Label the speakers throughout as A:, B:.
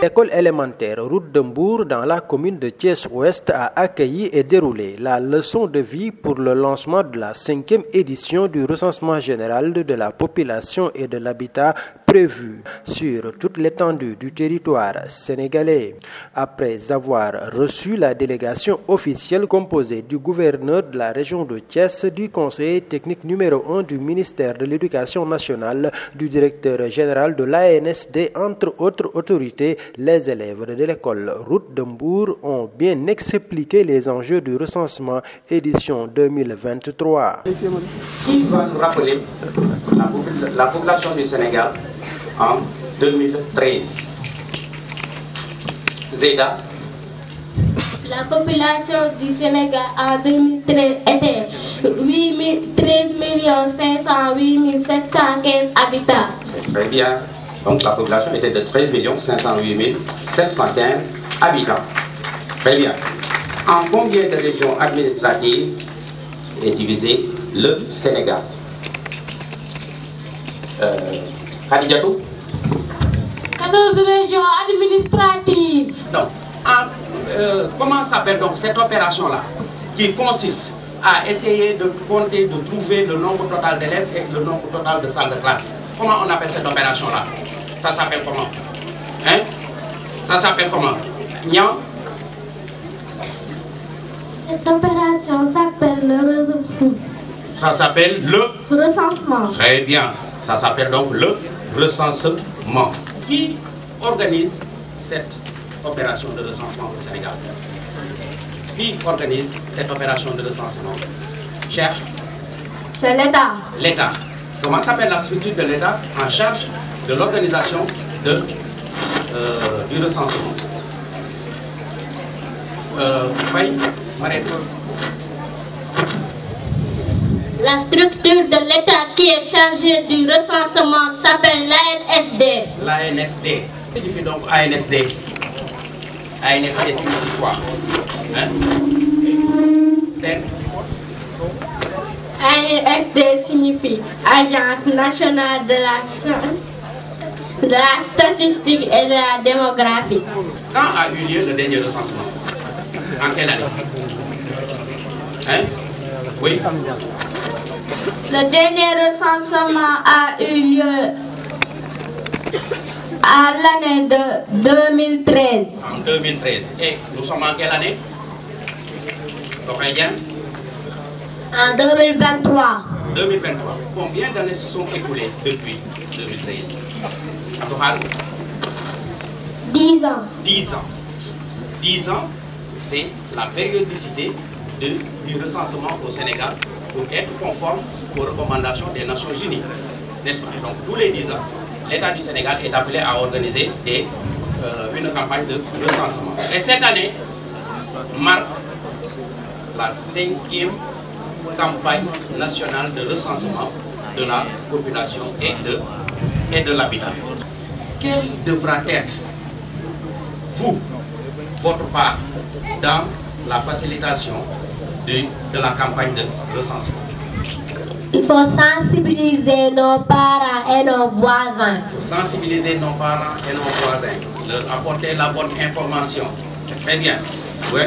A: L'école élémentaire Route de Mbour dans la commune de Thiès-Ouest a accueilli et déroulé la leçon de vie pour le lancement de la 5e édition du recensement général de la population et de l'habitat prévu sur toute l'étendue du territoire sénégalais. Après avoir reçu la délégation officielle composée du gouverneur de la région de Thiès, du conseiller technique numéro 1 du ministère de l'Éducation nationale, du directeur général de l'ANSD, entre autres autorités, les élèves de l'école Route de Mbour ont bien expliqué les enjeux du recensement édition 2023.
B: Qui va nous rappeler la population du Sénégal en 2013? Zéda.
C: La population du Sénégal en 2013 était 13 508 715 habitants.
B: C'est très bien. Donc la population était de 13 508 715 habitants. Très bien. En combien de régions administratives est divisé le Sénégal? Khadijatou?
C: 14 régions administratives.
B: Non. Comment s'appelle donc cette opération-là qui consiste à essayer de compter, de trouver le nombre total d'élèves et le nombre total de salles de classe? Comment on appelle cette opération-là? Ça s'appelle comment? Hein? Ça s'appelle comment? Nian?
C: Cette opération s'appelle le recensement.
B: Ça s'appelle le
C: recensement.
B: Très bien. Ça s'appelle donc le recensement. Qui organise cette opération de recensement au Sénégal? Qui organise cette opération de recensement? Cher?
C: C'est l'État.
B: L'État. Comment s'appelle la structure de l'État en charge de l'organisation du recensement?
C: La structure de l'État qui est chargée du recensement s'appelle l'ANSD.
B: L'ANSD. Que signifie donc ANSD? ANSD signifie quoi? Hein?
C: ANSD signifie Agence nationale de la statistique et de la démographie.
B: Quand a eu lieu le dernier recensement? En quelle année? Hein? Oui?
C: Le dernier recensement a eu lieu à l'année de 2013.
B: En 2013. Et nous sommes en quelle année? Combien?
C: En 2023.
B: 2023. Combien d'années se sont écoulées depuis 2013? À total?
C: 10 ans.
B: 10 ans. 10 ans, c'est la périodicité du recensement au Sénégal pour être conforme aux recommandations des Nations Unies. N'est-ce pas? Donc tous les 10 ans, l'État du Sénégal est appelé à organiser une campagne de recensement. Et cette année marque la 5e campagne nationale de recensement de la population et de l'habitat. Quelle devra être, votre part dans la facilitation de la campagne de recensement?
C: Il faut sensibiliser nos parents et nos voisins.
B: Il faut sensibiliser nos parents et nos voisins, leur apporter la bonne information. Très bien. Oui.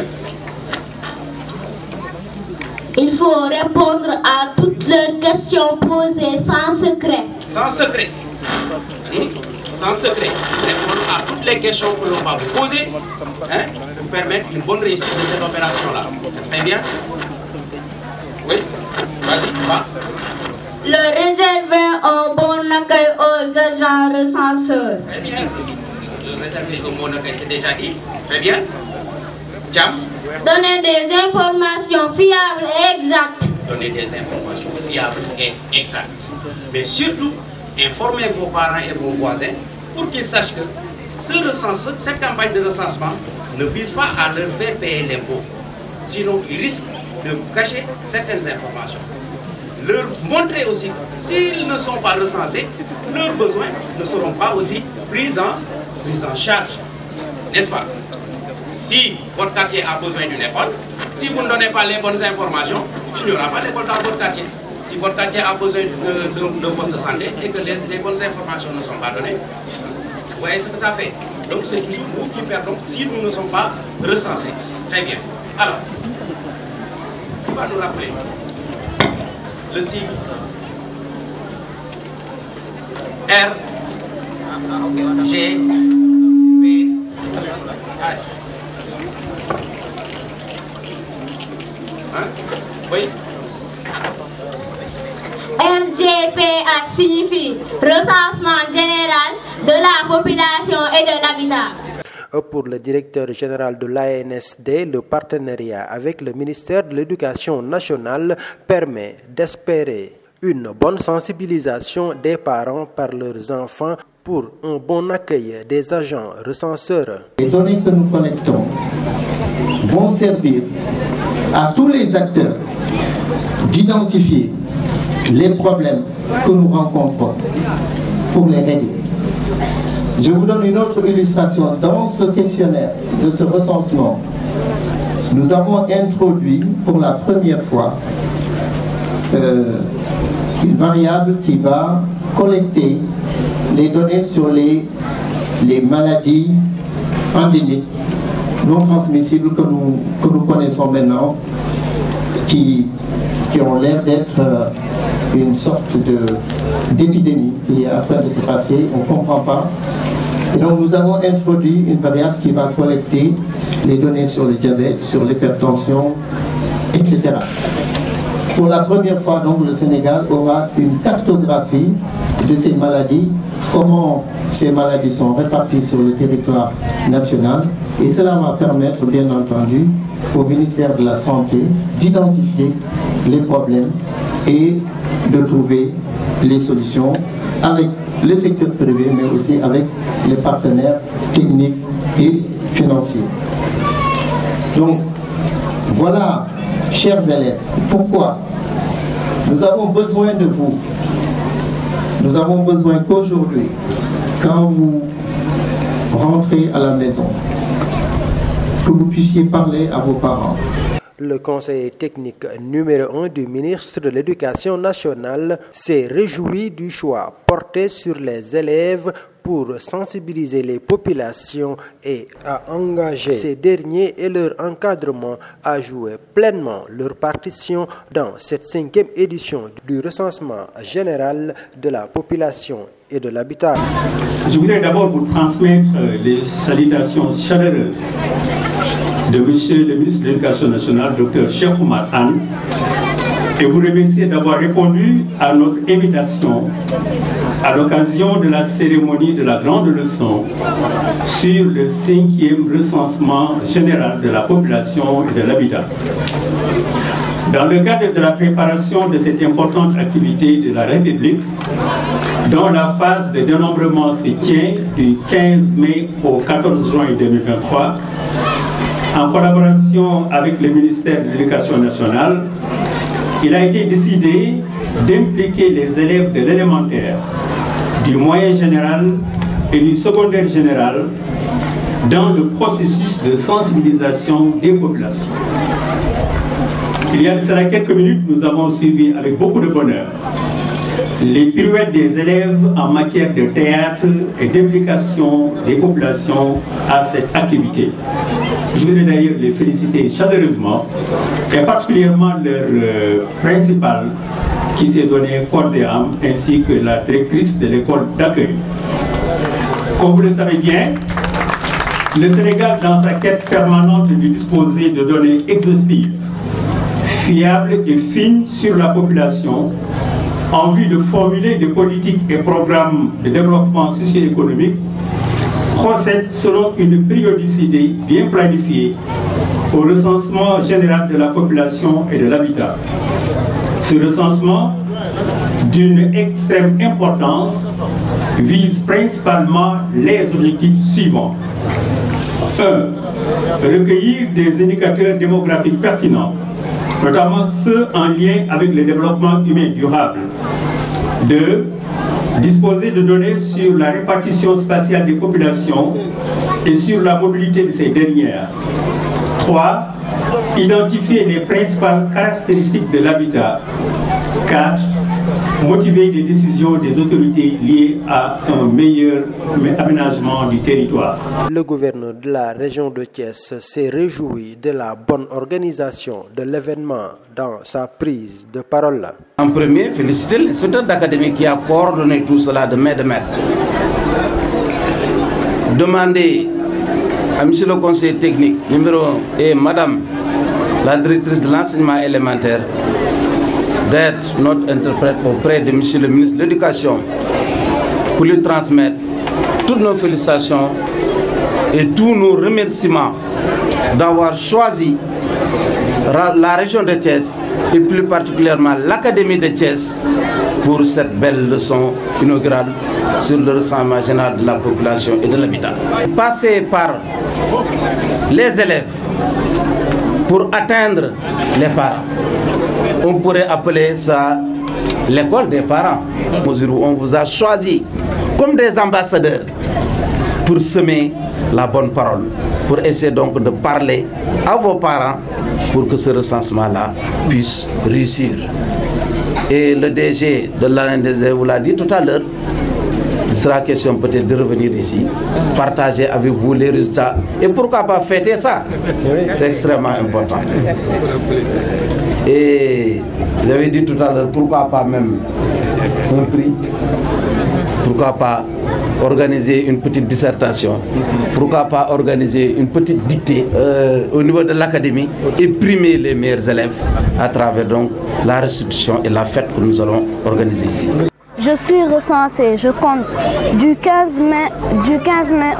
C: Il faut répondre à toutes leurs questions posées sans secret.
B: Sans secret. Sans secret. Répondre à toutes les questions que l'on va vous poser, hein, pour permettre une bonne réussite de cette opération-là. Très bien. Oui. Vas-y, va.
C: Le réserver un bon accueil aux agents recenseurs.
B: Très bien. Le réserver un bon accueil, c'est déjà dit. Très bien. Jam.
C: Donner des informations fiables et exactes.
B: Donner des informations fiables et exactes. Mais surtout, informez vos parents et vos voisins pour qu'ils sachent que cette campagne de recensement ne vise pas à leur faire payer l'impôt. Sinon, ils risquent de cacher certaines informations. Leur montrer aussi que s'ils ne sont pas recensés, leurs besoins ne seront pas aussi pris en charge. N'est-ce pas? Si votre quartier a besoin d'une école, si vous ne donnez pas les bonnes informations, il n'y aura pas d'école dans votre quartier. Si votre quartier a besoin de poste de santé et que les bonnes informations ne sont pas données, vous voyez ce que ça fait. Donc c'est toujours nous qui perdons si nous ne sommes pas recensés. Très bien. Alors, tu vas nous rappeler le signe R, G, P, H. Hein? Oui.
C: RGPH signifie recensement général de la population et de l'habitat.
A: Pour le directeur général de l'ANSD, le partenariat avec le ministère de l'Éducation nationale permet d'espérer une bonne sensibilisation des parents par leurs enfants pour un bon accueil des agents recenseurs.
D: Les données que nous collectons vont servir à tous les acteurs d'identifier les problèmes que nous rencontrons pour les régler. Je vous donne une autre illustration. Dans ce questionnaire de ce recensement, nous avons introduit pour la première fois une variable qui va collecter les données sur les maladies endémiques non transmissibles que nous connaissons maintenant, qui ont l'air d'être une sorte d'épidémie qui est en train de se passer, on ne comprend pas. Et donc nous avons introduit une variable qui va collecter les données sur le diabète, sur l'hypertension, etc. Pour la première fois, donc, le Sénégal aura une cartographie de ces maladies, comment ces maladies sont réparties sur le territoire national, et cela va permettre, bien entendu, au ministère de la Santé d'identifier les problèmes et de trouver les solutions avec le secteur privé, mais aussi avec les partenaires techniques et financiers. Donc, voilà, chers élèves, pourquoi nous avons besoin de vous. Nous avons besoin qu'aujourd'hui, quand vous rentrez à la maison, que vous puissiez parler à vos parents.
A: Le conseiller technique numéro 1 du ministre de l'Éducation nationale s'est réjoui du choix porté sur les élèves pour sensibiliser les populations et à engager ces derniers et leur encadrement à jouer pleinement leur partition dans cette 5e édition du recensement général de la population et de l'habitat.
E: Je voudrais d'abord vous transmettre les salutations chaleureuses de Monsieur le ministre de l'Éducation nationale, Dr Cheikh Oumar Anne, et vous remercier d'avoir répondu à notre invitation à l'occasion de la cérémonie de la grande leçon sur le 5e recensement général de la population et de l'habitat. Dans le cadre de la préparation de cette importante activité de la République, dont la phase de dénombrement se tient du 15 mai au 14 juin 2023, en collaboration avec le ministère de l'Éducation nationale, il a été décidé d'impliquer les élèves de l'élémentaire, du moyen général et du secondaire général dans le processus de sensibilisation des populations. Il y a de cela quelques minutes, nous avons suivi avec beaucoup de bonheur les pirouettes des élèves en matière de théâtre et d'implication des populations à cette activité. Je voudrais d'ailleurs les féliciter chaleureusement, et particulièrement leur principal qui s'est donné corps et âme, ainsi que la directrice de l'école d'accueil. Comme vous le savez bien, le Sénégal, dans sa quête permanente de disposer de données exhaustives, fiables et fines sur la population, en vue de formuler des politiques et programmes de développement socio-économique, procède selon une périodicité bien planifiée au recensement général de la population et de l'habitat. Ce recensement, d'une extrême importance, vise principalement les objectifs suivants. 1. Recueillir des indicateurs démographiques pertinents, notamment ceux en lien avec le développement humain durable. 2. Disposer de données sur la répartition spatiale des populations et sur la mobilité de ces dernières. 3. Identifier les principales caractéristiques de l'habitat. 4. motiver les décisions des autorités liées à un meilleur aménagement du territoire.
A: Le gouverneur de la région de Thiès s'est réjoui de la bonne organisation de l'événement dans sa prise de parole.
B: En premier, féliciter l'inspecteur d'académie qui a coordonné tout cela de main de maître. Demander à monsieur le conseiller technique numéro 1 et madame la directrice de l'enseignement élémentaire d'être notre interprète auprès de monsieur le ministre de l'Éducation pour lui transmettre toutes nos félicitations et tous nos remerciements d'avoir choisi la région de Thiès et plus particulièrement l'Académie de Thiès pour cette belle leçon inaugurale sur le recensement général de la population et de l'habitat. Passer par les élèves pour atteindre les parents. On pourrait appeler ça l'école des parents, à mesure où on vous a choisi comme des ambassadeurs pour semer la bonne parole, pour essayer donc de parler à vos parents pour que ce recensement-là puisse réussir. Et le DG de l'ANDZ vous l'a dit tout à l'heure, il sera question peut-être de revenir ici, partager avec vous les résultats. Et pourquoi pas fêter ça? C'est extrêmement important. Et j'avais dit tout à l'heure, pourquoi pas même un prix? Pourquoi pas organiser une petite dissertation? Pourquoi pas organiser une petite dictée au niveau de l'académie et primer les meilleurs élèves à travers donc la restitution et la fête que nous allons organiser ici?
F: Je suis recensé, je compte du 15 mai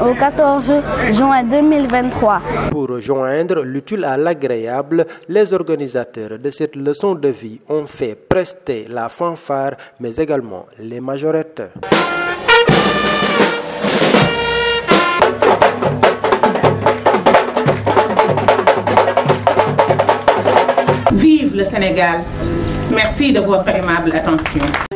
F: au 14 juin 2023.
A: Pour rejoindre l'utile à l'agréable, les organisateurs de cette leçon de vie ont fait prester la fanfare, mais également les majorettes.
G: Vive le Sénégal! Merci de votre aimable attention.